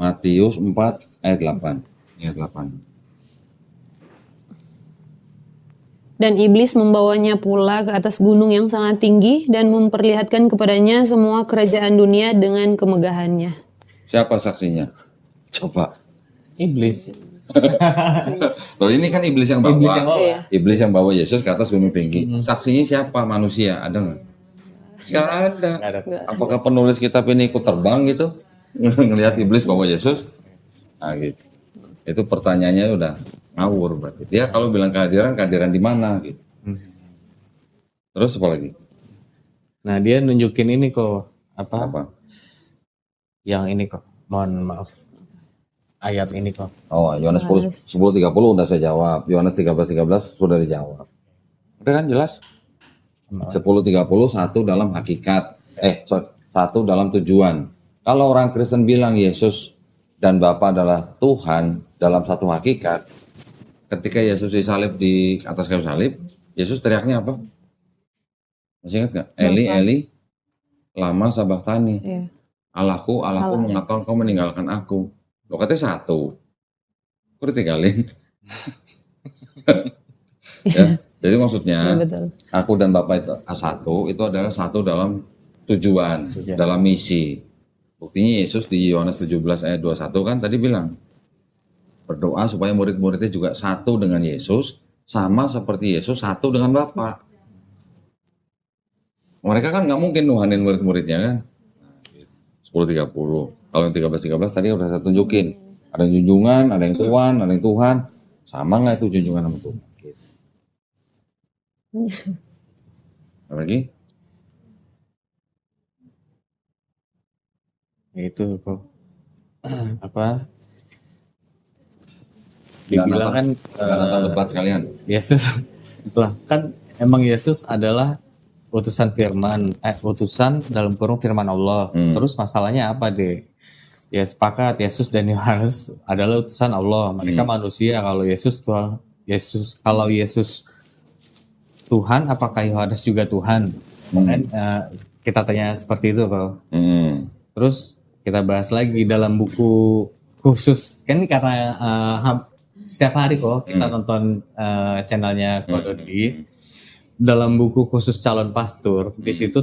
Matius 4 ayat 8. Ayat 8. Dan iblis membawanya pula ke atas gunung yang sangat tinggi dan memperlihatkan kepadanya semua kerajaan dunia dengan kemegahannya. Siapa saksinya? Coba. Iblis. Loh ini kan iblis yang bawa. Iblis yang bawa. Iya. Iblis yang bawa Yesus ke atas gunung tinggi. Saksinya siapa? Manusia. Ada nggak? Nggak ada. Nggak ada. Apakah penulis kitab ini ikut terbang gitu? Ngelihat iblis bawa Yesus? Nah gitu. Itu pertanyaannya udah ngawur berarti. Dia kalau bilang kehadiran di mana gitu. Terus apa lagi? Nah dia nunjukin ini kok Apa? yang ini kok. Mohon maaf. Ayat ini kok. Oh, Yohanes 10:30 udah saya jawab. Yohanes 13:13 sudah dijawab. Udah kan jelas? 10:30 satu dalam hakikat. Satu dalam tujuan. Kalau orang Kristen bilang Yesus dan Bapa adalah Tuhan dalam satu hakikat, ketika Yesus disalib di atas kayu salib, Yesus teriaknya apa? Masih ingat nggak? Eli, Eli, lama sabachthani. Iya. Allahku, Allahku, mengapa engkau meninggalkan aku? Lo katanya satu. Kok ditinggalin? Ya, jadi maksudnya Betul. aku dan Bapak itu adalah satu dalam tujuan, dalam misi. Buktinya Yesus di Yohanes 17 ayat 21 kan tadi bilang, berdoa supaya murid-muridnya juga satu dengan Yesus, sama seperti Yesus satu dengan Bapa. Mereka kan nggak mungkin nuhanin murid-muridnya kan. 10:30. Kalau yang 13:13 tadi udah saya tunjukin. Ada yang junjungan, ada yang tuan, ada yang Tuhan. Sama nggak itu junjungan sama Tuhan? Gitu. Apa lagi? Ya itu kok. Apa? Nggak Dibilang kan nonton debat sekalian. Yesus lah kan emang Yesus adalah utusan dalam kurung firman Allah. Terus masalahnya apa deh? Ya sepakat Yesus dan Yohanes adalah utusan Allah. Mereka manusia. Kalau Yesus Tuhan, apakah Yohanes juga Tuhan? Kan, kita tanya seperti itu kok. Terus kita bahas lagi dalam buku khusus kan karena setiap hari kok kita nonton channelnya Kododi. Dalam buku khusus calon pastor di situ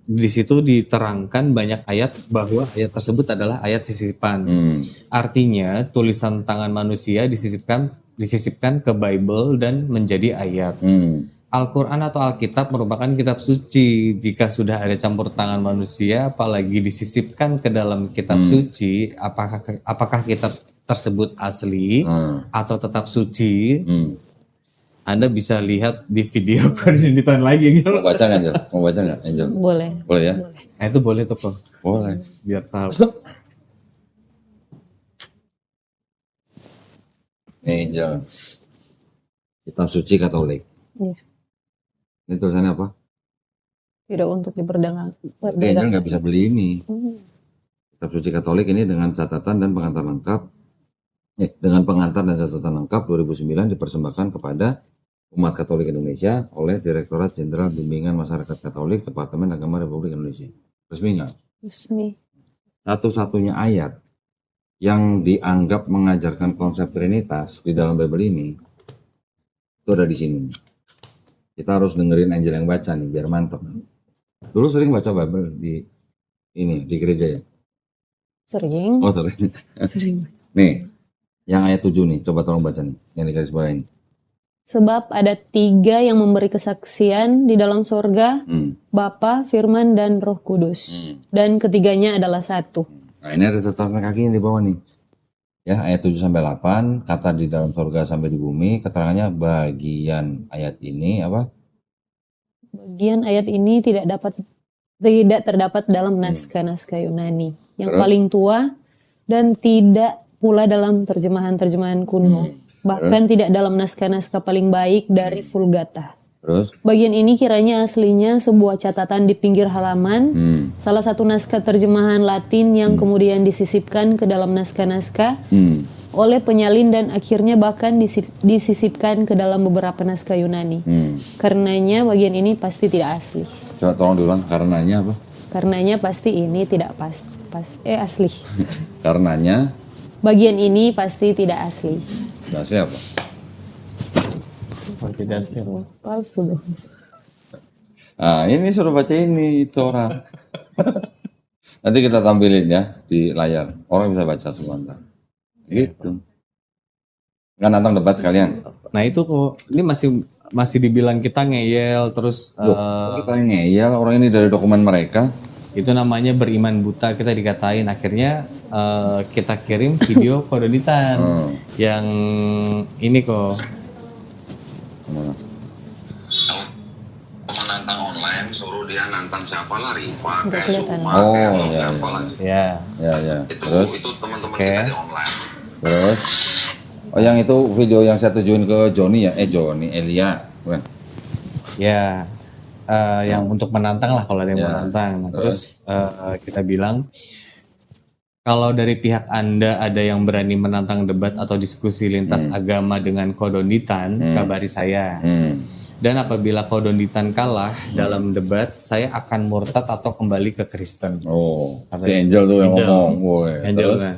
di situ diterangkan banyak ayat bahwa ayat tersebut adalah ayat sisipan. Artinya tulisan tangan manusia disisipkan ke Bible dan menjadi ayat. Al-Quran atau Alkitab merupakan kitab suci. Jika sudah ada campur tangan manusia, apalagi disisipkan ke dalam kitab suci, apakah kitab tersebut asli atau tetap suci? Anda bisa lihat di video ditonton lagi gitu. Mau baca nggak Angel? Mau baca nggak Angel? Boleh. Boleh ya? Nah, itu boleh tuh kok. Boleh. Biar tahu. Nih Angel. Kitab suci Katolik. Iya. Ini tulisannya apa? Tidak untuk diperdagangkan. Angel nggak bisa beli ini. Kitab suci Katolik ini dengan catatan dan pengantar lengkap. Dengan pengantar dan catatan lengkap 2009 dipersembahkan kepada umat Katolik Indonesia oleh Direktorat Jenderal Bimbingan Masyarakat Katolik Departemen Agama Republik Indonesia. Resmi nggak? Resmi. Satu-satunya ayat yang dianggap mengajarkan konsep Trinitas di dalam Bible ini itu ada di sini. Kita harus dengerin Angel yang baca nih biar mantap. Dulu sering baca Bible di gereja ya? Sering. Oh sering. Sering. Nih, yang ayat 7 nih, coba tolong baca nih, yang di garis bawah ini. Sebab ada 3 yang memberi kesaksian di dalam sorga, Bapa, Firman, dan Roh Kudus. Dan ketiganya adalah satu. Nah ini ada catatan kaki yang di bawah nih. Ya ayat 7-8, kata di dalam sorga sampai di bumi, keterangannya bagian ayat ini apa? Bagian ayat ini tidak terdapat dalam naskah-naskah Yunani. Yang Terus? paling tua dan tidak pula dalam terjemahan-terjemahan kuno. Bahkan tidak dalam naskah-naskah paling baik dari Vulgata. Terus? Bagian ini kiranya aslinya sebuah catatan di pinggir halaman, salah satu naskah terjemahan Latin yang kemudian disisipkan ke dalam naskah-naskah oleh penyalin dan akhirnya bahkan disisipkan ke dalam beberapa naskah Yunani. Karenanya bagian ini pasti tidak asli. Coba tolong diulang, karenanya apa? Karenanya pasti ini tidak asli. Karenanya Bagian ini pasti tidak asli. bahasa apa? Oh, tidak sih. Palsu dong. Nah, ini suruh baca ini itu orang. Nanti kita tampilin ya di layar. Orang bisa baca semua ntar. Gitu. Nggak nantang debat sekalian. Nah itu kok ini masih dibilang kita ngeyel terus Kita ngeyel orang ini dari dokumen mereka. itu namanya beriman buta, kita dikatain. Akhirnya kita kirim video kodonitan yang ini kok. Menantang online suruh dia nantang siapa lah, Riva Nggak kelihatan. siapa lagi. Ya. Ya. Terus Itu teman-teman Oke. kita di online. terus oh yang itu video yang saya tujuin ke Joni ya, Joni Elia bukan? Ya, yang untuk menantang lah kalau ada yang Ya, menantang. Nah, terus kita bilang kalau dari pihak Anda ada yang berani menantang debat atau diskusi lintas agama dengan kodonitan, kabari saya. Dan apabila kodonitan kalah dalam debat, saya akan murtad atau kembali ke Kristen. Oh, si Angel tuh yang Angel. ngomong, boy. Angel, Terus? nah.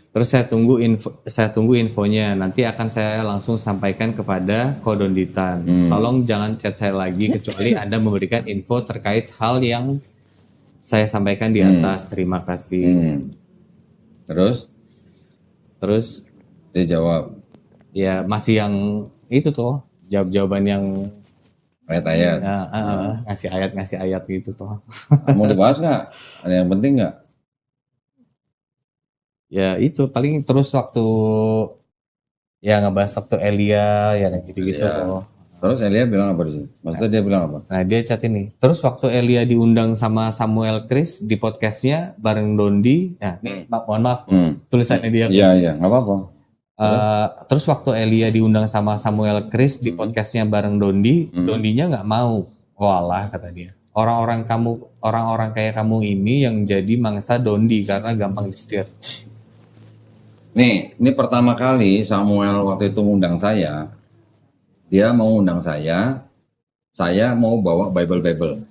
Terus saya tunggu infonya. Nanti akan saya langsung sampaikan kepada kodonitan. Tolong jangan chat saya lagi kecuali Anda memberikan info terkait hal yang saya sampaikan di atas. Terima kasih. Terus Dia jawab ya masih yang itu tuh jawab-jawaban yang ayat-ayat. ngasih ayat gitu tuh. Mau dibahas nggak? Ada yang penting nggak? Ya itu paling terus waktu ya ngebahas waktu Elia ya kayak gitu-gitu Iya. tuh. Terus Elia bilang apa dulu? Maksudnya dia bilang apa? Nah dia chat ini. Terus waktu Elia diundang sama Samuel Chris di podcastnya bareng Dondi, ya mohon maaf tulisannya dia. Iya, nggak apa-apa. Terus waktu Elia diundang sama Samuel Chris di podcastnya bareng Dondi, Dondinya nggak mau. Walah kata dia. Orang-orang kayak kamu ini yang jadi mangsa Dondi karena gampang disetir. Nih, ini pertama kali Samuel waktu itu ngundang saya. Dia mau undang saya mau bawa Bible.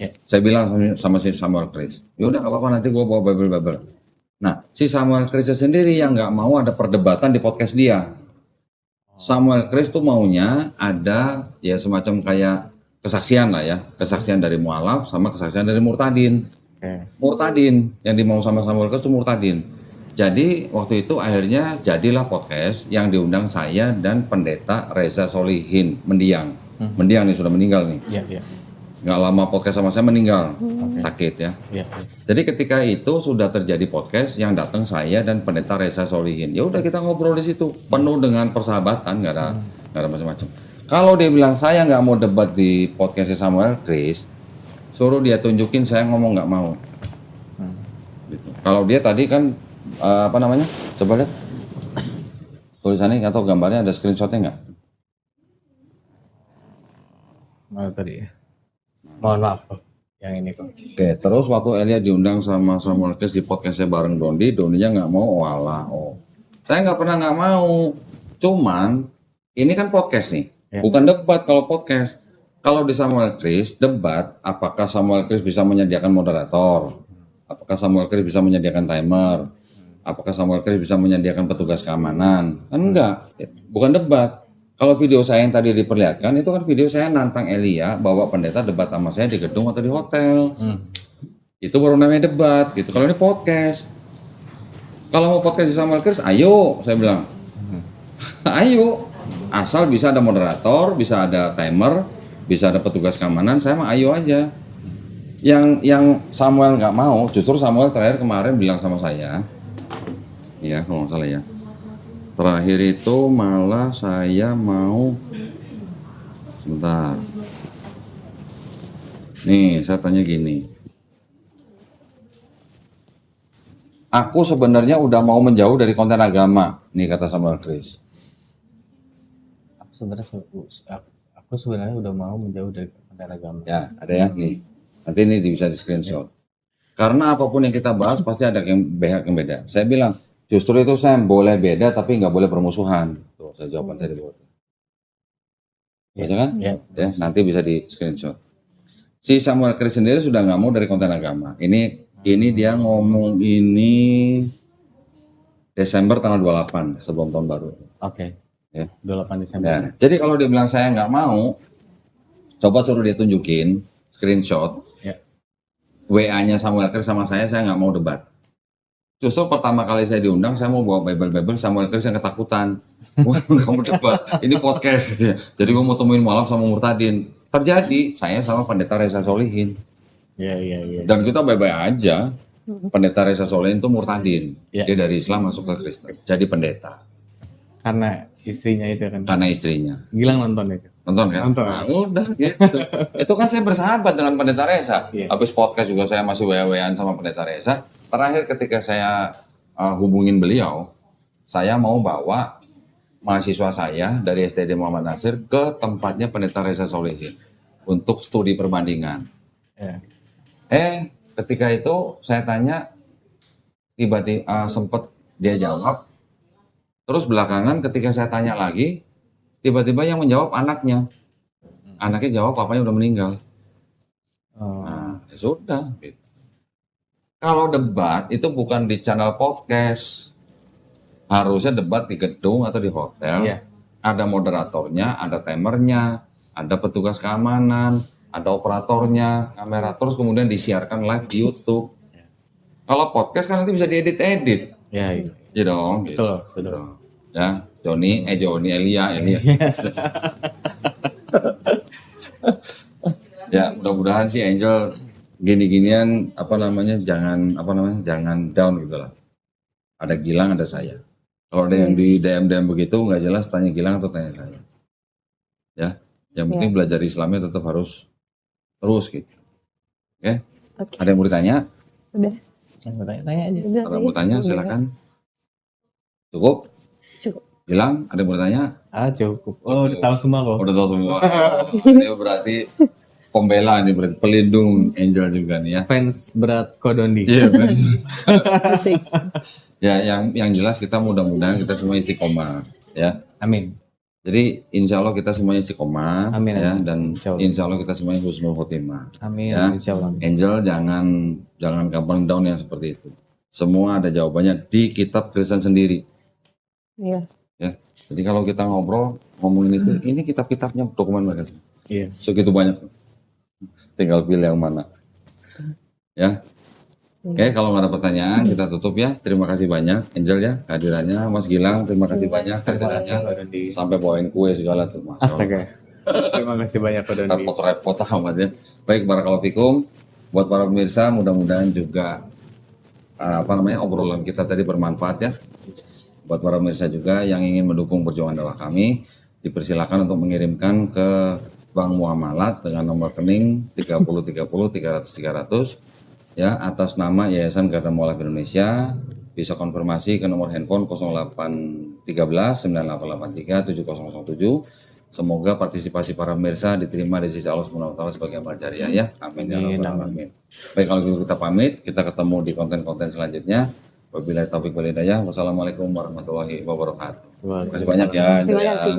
Ya. Saya bilang sama si Samuel Chris, yaudah nggak apa-apa nanti gue bawa Bible. Nah, si Samuel Chris sendiri yang nggak mau ada perdebatan di podcast dia. Samuel Chris tuh maunya ada ya semacam kayak kesaksian lah ya, kesaksian dari mualaf sama kesaksian dari murtadin. Murtadin yang dimau sama Samuel Chris itu murtadin. Jadi waktu itu akhirnya jadilah podcast yang diundang saya dan pendeta Reza Solihin Mendiang. Mendiang nih sudah meninggal nih. Iya. Nggak lama podcast sama saya meninggal, sakit ya. Iya. Jadi ketika itu sudah terjadi podcast yang datang saya dan pendeta Reza Solihin. Ya udah kita ngobrol di situ penuh dengan persahabatan, nggak ada macam-macam. Kalau dia bilang saya nggak mau debat di podcastnya Samuel Chris, suruh dia tunjukin saya ngomong nggak mau. Gitu. Kalau dia tadi kan apa namanya? Coba lihat tulisannya atau gambarnya ada screenshotnya nggak? Mana tadi ya? Mohon maaf kok. Yang ini kok. Oke, terus waktu Elia diundang sama Samuel Chris di podcastnya bareng Dondinya nggak mau, saya nggak pernah nggak mau. Cuman ini kan podcast nih, bukan debat kalau podcast. Kalau di Samuel Chris debat, apakah Samuel Chris bisa menyediakan moderator? Apakah Samuel Chris bisa menyediakan timer? Apakah Samuel Chris bisa menyediakan petugas keamanan? Kan enggak, bukan debat. Kalau video saya yang tadi diperlihatkan itu kan video saya nantang Elia bawa pendeta debat sama saya di gedung atau di hotel. Itu baru namanya debat gitu. Kalau ini podcast. Kalau mau podcast di Samuel Chris, ayo saya bilang. Ayo. Asal bisa ada moderator, bisa ada timer, bisa ada petugas keamanan, saya mah ayo aja. Yang Samuel nggak mau, justru Samuel terakhir kemarin bilang sama saya, iya kalau nggak salah ya. Terakhir itu malah saya mau, sebentar. Nih, saya tanya gini. Aku sebenarnya udah mau menjauh dari konten agama, nih kata Samuel Chris. Aku sebenarnya udah mau menjauh dari konten agama. Ya, ada ya nih. Nanti ini bisa di screenshot. Karena apapun yang kita bahas pasti ada yang beda. Saya bilang, justru itu saya boleh beda tapi nggak boleh permusuhan. Tuh, saya jawaban tadi. Ya kan? Ya. Ya, nanti bisa di screenshot. Si Samuel Chris sendiri sudah nggak mau dari konten agama. Ini dia ngomong ini Desember tanggal 28 sebelum tahun baru. Oke. Ya. 28 Desember. Ya. Jadi kalau dia bilang saya nggak mau, coba suruh dia tunjukin screenshot Ya. WA-nya Samuel Chris sama saya nggak mau debat. Justru pertama kali saya diundang, saya mau bawa Bible, Samuel Chris yang ketakutan. Wah, kamu debat, ini podcast gitu ya. Jadi gue mau temuin malam sama Murtadin. Terjadi, saya sama Pendeta Reza Solihin. Iya. Dan kita baik-baik aja. Pendeta Reza Solihin itu Murtadin. Ya. Dia dari Islam masuk ke Kristen. Jadi pendeta. Karena istrinya itu kan. Karena istrinya. Gilang nonton itu. Nonton kan? Nonton. Nah, udah gitu. Itu kan saya bersahabat dengan Pendeta Reza. Iya. Habis podcast juga saya masih WA-WAan sama Pendeta Reza. Terakhir ketika saya hubungin beliau, saya mau bawa mahasiswa saya dari STD Muhammad Nasir ke tempatnya Pendeta Reza Solihin untuk studi perbandingan. Ya. Ketika itu saya tanya, tiba-tiba sempat dia jawab. Terus belakangan ketika saya tanya lagi, tiba-tiba yang menjawab anaknya. Anaknya jawab papanya udah meninggal. Nah, ya sudah. Gitu. Kalau debat itu bukan di channel podcast. Harusnya debat di gedung atau di hotel. Iya. Ada moderatornya, ada timernya, ada petugas keamanan, ada operatornya, kamera. Terus kemudian disiarkan live di YouTube. Kalau podcast kan nanti bisa diedit-edit. Ya, iya. Iya dong. Gitu. Betul. Ya, Joni, Elia. Ya, mudah-mudahan sih Angel gini-ginian jangan down gitu lah. Ada Gilang, ada saya. Kalau ada yang di DM begitu nggak jelas, tanya Gilang atau tanya saya. Ya, yang penting belajar Islamnya tetap harus terus gitu. Oke? Ada yang mau ditanya? Udah. Yang mau tanya aja. Ada yang mau tanya silakan. Cukup? Gilang, ada yang mau tanya? Cukup. Oh, udah tahu semua kok. Udah tahu semua. Ini berarti pembela nih, berarti pelindung Angel juga nih ya. Fans berat Kodondi. Iya, fans. Asik. Ya, yang jelas kita mudah-mudahan kita semua istiqomah, ya. Amin. Jadi insya Allah kita semuanya istiqomah, Amin, ya, amin. dan Insya Allah. insya Allah kita semuanya husnul khotimah. Amin. Ya. Insya Allah. Angel jangan gampang down yang seperti itu. Semua ada jawabannya di kitab Kristen sendiri. Iya. Ya. Jadi kalau kita ngomongin itu, ini kitab-kitabnya dokumen mereka. Iya. Segitu banyak. Tinggal pilih yang mana. Ya. Oke, kalau nggak ada pertanyaan kita tutup ya. Terima kasih banyak Angel ya kehadirannya. Mas Gilang terima kasih banyak kehadirannya. Kodondi. Sampai bawain kue segala tuh Mas. Astaga. Terima kasih banyak Kodondi. Repot-repot amat ya. Baik, barakallahu fikum. Buat para pemirsa mudah-mudahan juga obrolan kita tadi bermanfaat ya. Buat para pemirsa juga yang ingin mendukung perjuangan dakwah kami, dipersilakan untuk mengirimkan ke Bank Muamalat dengan nomor rekening 3030 300 300 ya, atas nama Yayasan Garda Mualaf Indonesia. Bisa konfirmasi ke nomor handphone 0813 9883 7007. Semoga partisipasi para pemirsa diterima di sisi Allah Subhanahu wa taala sebagai amal jariah ya. Amin ya rabbal alamin. Baik, kalau gitu kita pamit, kita ketemu di konten-konten selanjutnya. Wabillahi taufiq wal hidayah. Wassalamualaikum warahmatullahi wabarakatuh. Terima kasih banyak ya. Terima kasih.